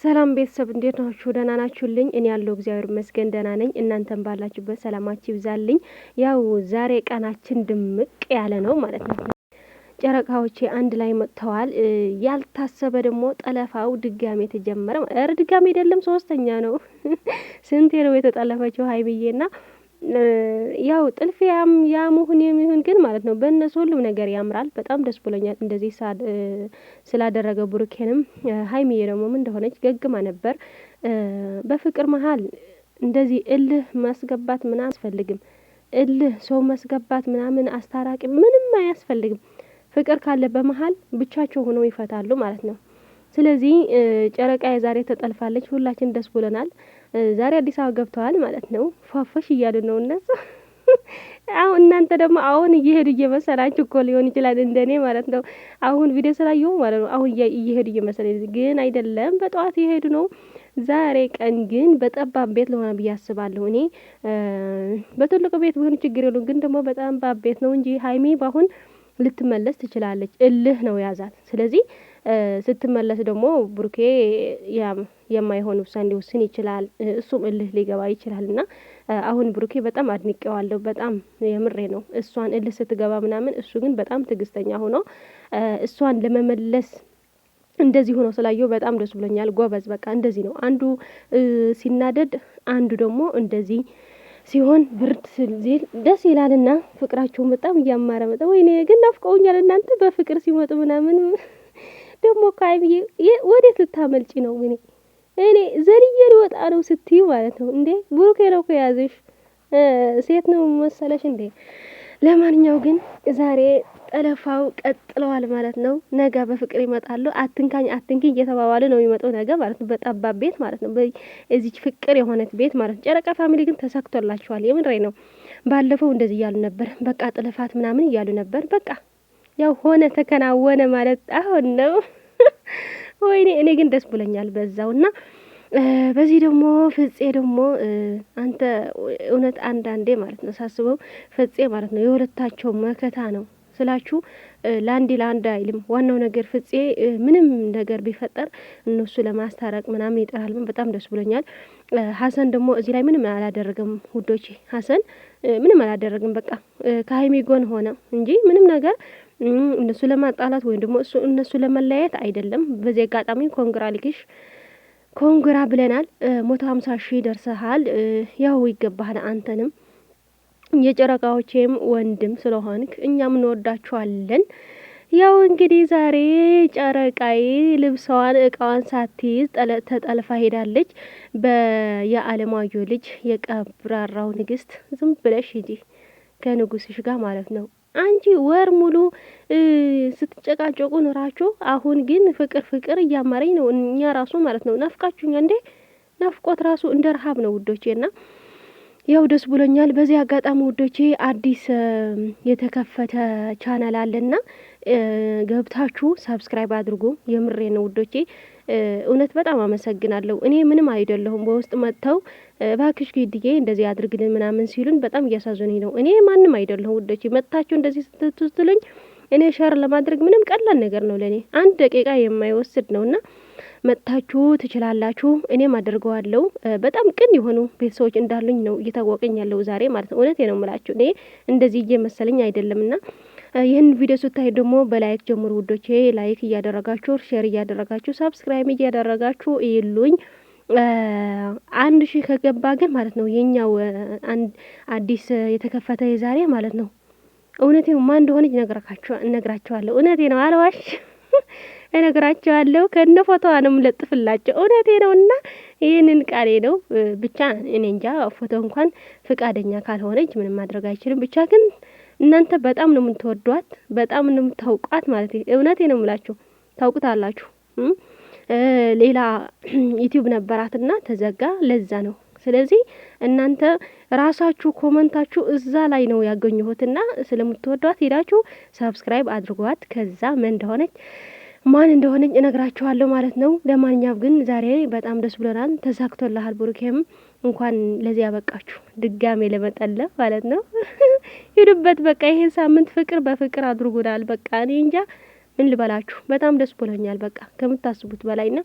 ሰላም ቤተሰብ እንዴት ናችሁ? ደህና ናችሁልኝ? እኔ ያለው እግዚአብሔር ይመስገን ደህና ነኝ። እናንተም ባላችሁበት ሰላማችሁ ይብዛልኝ። ያው ዛሬ ቀናችን ድምቅ ያለ ነው ማለት ነው። ጨረቃዎቼ አንድ ላይ መጥተዋል። ያልታሰበ ደግሞ ጠለፋው ድጋሜ ተጀመረ። ድጋሜ አይደለም ሶስተኛ ነው። ስንቴ ነው የተጠለፈችው ሀይሚዬና ያው ጥልፊያም ያሙሁን የሚሆን ግን ማለት ነው በእነሱ ሁሉም ነገር ያምራል። በጣም ደስ ብሎኛል እንደዚህ ስላደረገ ብሩኬንም። ሀይሚዬ ደግሞ ምን እንደሆነች ገግማ ነበር። በፍቅር መሀል እንደዚህ እልህ ማስገባት ምናምን አያስፈልግም። እልህ ሰው ማስገባት ምናምን አስታራቂ ምንም አያስፈልግም። ፍቅር ካለ በመሀል ብቻቸው ሆነው ይፈታሉ ማለት ነው። ስለዚህ ጨረቃ የዛሬ ተጠልፋለች። ሁላችን ደስ ብሎናል። ዛሬ አዲስ አበባ ገብተዋል ማለት ነው። ፏፈሽ እያሉ ነው እነሱ። አሁን እናንተ ደግሞ አሁን እየሄዱ እየመሰላችሁ እኮ ሊሆን ይችላል እንደኔ ማለት ነው። አሁን ቪዲዮ ስላየሁ ማለት ነው አሁን እየሄዱ እየመሰለኝ ግን አይደለም፣ በጠዋት እየሄዱ ነው። ዛሬ ቀን ግን በጠባብ ቤት ለሆነ ብዬ አስባለሁ እኔ። በትልቁ ቤት ቢሆን ችግር የለውም፣ ግን ደግሞ በጠባብ ቤት ነው እንጂ ሀይሚ ባሁን ልትመለስ ትችላለች። እልህ ነው ያዛት። ስለዚህ ስትመለስ ደግሞ ብሩኬ የማይሆን ውሳኔ ሊወስን ይችላል። እሱም እልህ ሊገባ ይችላል። እና አሁን ብሩኬ በጣም አድንቄዋለሁ። በጣም የምሬ ነው። እሷን እልህ ስትገባ ምናምን እሱ ግን በጣም ትዕግስተኛ ሆኖ እሷን ለመመለስ እንደዚህ ሆኖ ስላየው በጣም ደስ ብሎኛል። ጎበዝ፣ በቃ እንደዚህ ነው። አንዱ ሲናደድ አንዱ ደግሞ እንደዚህ ሲሆን ብርድ ሲል ደስ ይላልና ፍቅራቸውን በጣም እያማረ መጣ። ወይኔ ግን ናፍቀውኛል እናንተ በፍቅር ሲመጡ ምናምን። ደግሞ ካይብዬ ወዴት ልታመልጪ ነው? እኔ ዘልዬ ሊወጣ ነው ስትዩ ማለት ነው እንዴ? ብሩኬ ነው ከያዘሽ ሴት ነው መሰለሽ እንዴ? ለማንኛው ግን ዛሬ ጠለፋው ቀጥለዋል ማለት ነው። ነገ በፍቅር ይመጣሉ። አትንካኝ አትንኪኝ እየተባባሉ ነው የሚመጣው ነገ ማለት ነው። በጠባብ ቤት ማለት ነው። እዚች ፍቅር የሆነት ቤት ማለት ነው። ጨረቃ ፋሚሊ ግን ተሳክቶላችኋል። የምንሬ ነው። ባለፈው እንደዚህ እያሉ ነበር። በቃ ጥለፋት ምናምን እያሉ ነበር። በቃ ያው ሆነ ተከናወነ ማለት አሁን ነው። ወይኔ እኔ ግን ደስ ብሎኛል በዛውና በዚህ ደግሞ ፍጼ ደግሞ አንተ እውነት አንዳንዴ ማለት ነው ሳስበው ፍጼ ማለት ነው የሁለታቸው መከታ ነው ስላችሁ ለአንድ አይልም። ዋናው ነገር ፍጼ ምንም ነገር ቢፈጠር እነሱ ለማስታረቅ ምናምን ይጥራል። በጣም ደስ ብሎኛል። ሀሰን ደግሞ እዚህ ላይ ምንም አላደረገም ውዶቼ። ሀሰን ምንም አላደረገም። በቃ ከሀይሚ ጎን ሆነ እንጂ ምንም ነገር እነሱ ለማጣላት ወይም ደግሞ እነሱ ለመለያየት አይደለም። በዚህ አጋጣሚ ኮንግራ ብለናል። 150,000 ደርሰሃል። ያው ይገባሃል አንተንም የጨረቃዎቼም ወንድም ስለሆንክ እኛም እንወዳችኋለን። ያው እንግዲህ ዛሬ ጨረቃዬ ልብሷን እቃዋን ሳትይዝ ተጠልፋ ሄዳለች። የአለማየሁ ልጅ የቀብራራው ንግስት ዝም ብለሽ ሂጂ ከንጉስሽ ጋር ማለት ነው። አንቺ ወር ሙሉ ስትጨቃጨቁ ኖራችሁ፣ አሁን ግን ፍቅር እያማረኝ ነው። እኛ ራሱ ማለት ነው ናፍቃችሁኛ እንዴ? ናፍቆት ራሱ እንደ ረሃብ ነው ውዶቼና ያው ደስ ብሎኛል። በዚህ አጋጣሚ ውዶቼ አዲስ የተከፈተ ቻናል አለና ገብታችሁ ሰብስክራይብ አድርጉ። የምሬ ነው ውዶቼ። እውነት በጣም አመሰግናለሁ። እኔ ምንም አይደለሁም። በውስጥ መጥተው እባክሽ ግድዬ እንደዚህ አድርግልን ምናምን ሲሉን በጣም እያሳዘኑኝ ነው። እኔ ማንም አይደለሁም ውዶቼ። መጥታችሁ እንደዚህ ስትሉኝ እኔ ሸር ለማድረግ ምንም ቀላል ነገር ነው ለኔ፣ 1 ደቂቃ የማይወስድ ነውና መጥታችሁ ትችላላችሁ። እኔም አድርገዋለሁ። በጣም ቅን የሆኑ ቤተሰቦች እንዳሉኝ ነው እየታወቀኝ ያለው ዛሬ ማለት ነው። እውነቴ ነው የምላችሁ። እኔ እንደዚህ እየመሰለኝ አይደለምና ይህን ቪዲዮ ስታይ ደግሞ በላይክ ጀምሩ ውዶቼ። ላይክ እያደረጋችሁ ሼር እያደረጋችሁ ሰብስክራይብ እያደረጋችሁ ይሉኝ 1000 ከገባ ግን ማለት ነው የኛው አዲስ የተከፈተ የዛሬ ማለት ነው። እውነቴ ማን እንደሆነ እነግራችኋለሁ። እውነቴ ነው አልዋሽ እነግራቸዋለሁ። ከነ ፎቶዋ ነው የምለጥፍላቸው። እውነቴ ነውና ይሄንን ቃሌ ነው። ብቻ እኔ እንጃ ፎቶ እንኳን ፍቃደኛ ካልሆነች ምንም ማድረግ አይችልም። ብቻ ግን እናንተ በጣም ነው የምትወዷት፣ በጣም ነው የምታውቋት ማለት ነው። እውነቴ ነው የምላችሁ፣ ታውቁታላችሁ። ሌላ ዩቲዩብ ነበራትና ተዘጋ፣ ለዛ ነው። ስለዚህ እናንተ ራሳችሁ ኮመንታችሁ እዛ ላይ ነው ያገኘሁትና ስለምትወዷት ሄዳችሁ ሰብስክራይብ አድርጓት። ከዛ ማን እንደሆነች እነግራችኋለሁ ማለት ነው። ለማንኛውም ግን ዛሬ በጣም ደስ ብሎናል። ተሳክቶልሃል ብሩኬም፣ እንኳን ለዚህ ያበቃችሁ ድጋሜ ለመጠለፍ ማለት ነው። ይዱበት በቃ ይሄን ሳምንት ፍቅር በፍቅር አድርጉናል። በቃ እኔ እንጃ ምን ልበላችሁ፣ በጣም ደስ ብሎኛል። በቃ ከምታስቡት በላይና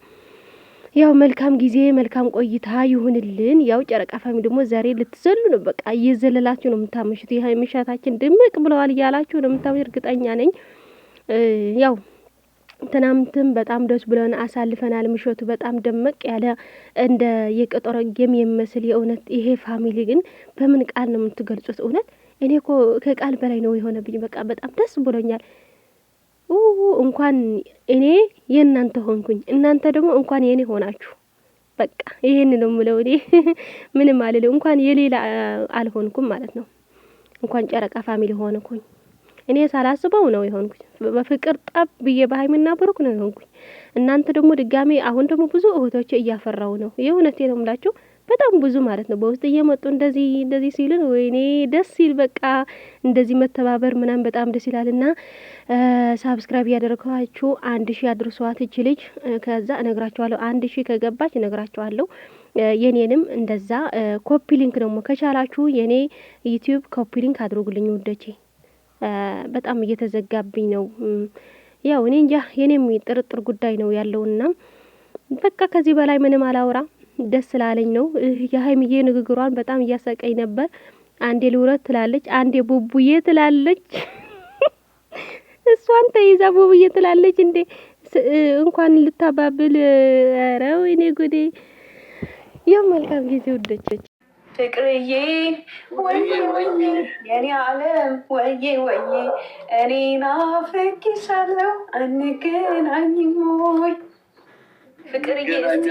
ያው መልካም ጊዜ መልካም ቆይታ ይሁንልን። ያው ጨረቃ ፋሚሊ ደግሞ ዛሬ ልትዘሉ ነው። በቃ እየዘለላችሁ ነው የምታመሹት። ይሄ ምሽታችን ድምቅ ብለዋል እያላችሁ ነው የምታመሹት፣ እርግጠኛ ነኝ። ያው ትናንትም በጣም ደስ ብለን አሳልፈናል። ምሽቱ በጣም ደመቅ ያለ እንደ የቀጠሮ ጌም የሚመስል የእውነት ይሄ ፋሚሊ ግን በምን ቃል ነው የምትገልጹት? እውነት እኔ እኮ ከቃል በላይ ነው የሆነብኝ። በቃ በጣም ደስ ብሎኛል። እንኳን እኔ የእናንተ ሆንኩኝ፣ እናንተ ደግሞ እንኳን የኔ ሆናችሁ። በቃ ይሄን ነው የምለው እኔ ምንም አልልም። እንኳን የሌላ አልሆንኩም ማለት ነው። እንኳን ጨረቃ ፋሚሊ ሆንኩኝ። እኔ ሳላስበው ነው የሆንኩኝ። በፍቅር ጠብ ብዬ በሃይሚና ብሩክ ነው የሆንኩኝ። እናንተ ደግሞ ድጋሜ አሁን ደግሞ ብዙ እህቶች እያፈራው ነው። የእውነቴ ነው የምላችሁ በጣም ብዙ ማለት ነው። በውስጥ እየመጡ እንደዚህ ሲልን ወይኔ ደስ ሲል በቃ እንደዚህ መተባበር ምናምን በጣም ደስ ይላልና ሳብስክራይብ ያደረጋችሁ 1000 አድርሷት እቺ ልጅ። ከዛ እነግራችኋለሁ 1000 ከገባች እነግራችኋለሁ። የኔንም እንደዛ ኮፒ ሊንክ ደግሞ ከቻላችሁ የኔ ዩቲዩብ ኮፒ ሊንክ አድርጉልኝ ወደቼ። በጣም እየተዘጋብኝ ነው። ያው እኔ እንጃ የኔም ጥርጥር ጉዳይ ነው ያለውና በቃ ከዚህ በላይ ምንም አላወራ። ደስ ስላለኝ ነው። የሀይሚዬ ንግግሯን በጣም እያሳቀኝ ነበር። አንዴ ልውረት ትላለች፣ አንዴ ቡቡዬ ትላለች። እሷን ተይዛ ቡቡዬ ትላለች እንዴ! እንኳን ልታባብል። ኧረ ወይኔ ጉዴ! ያው መልካም ጊዜ ወደች ፍቅርዬ ወዬ ወዬ የኔ ዓለም ወዬ ወዬ እኔ ናፍቄሻለሁ አንገናኝም ወይ ፍቅርዬ እስቲ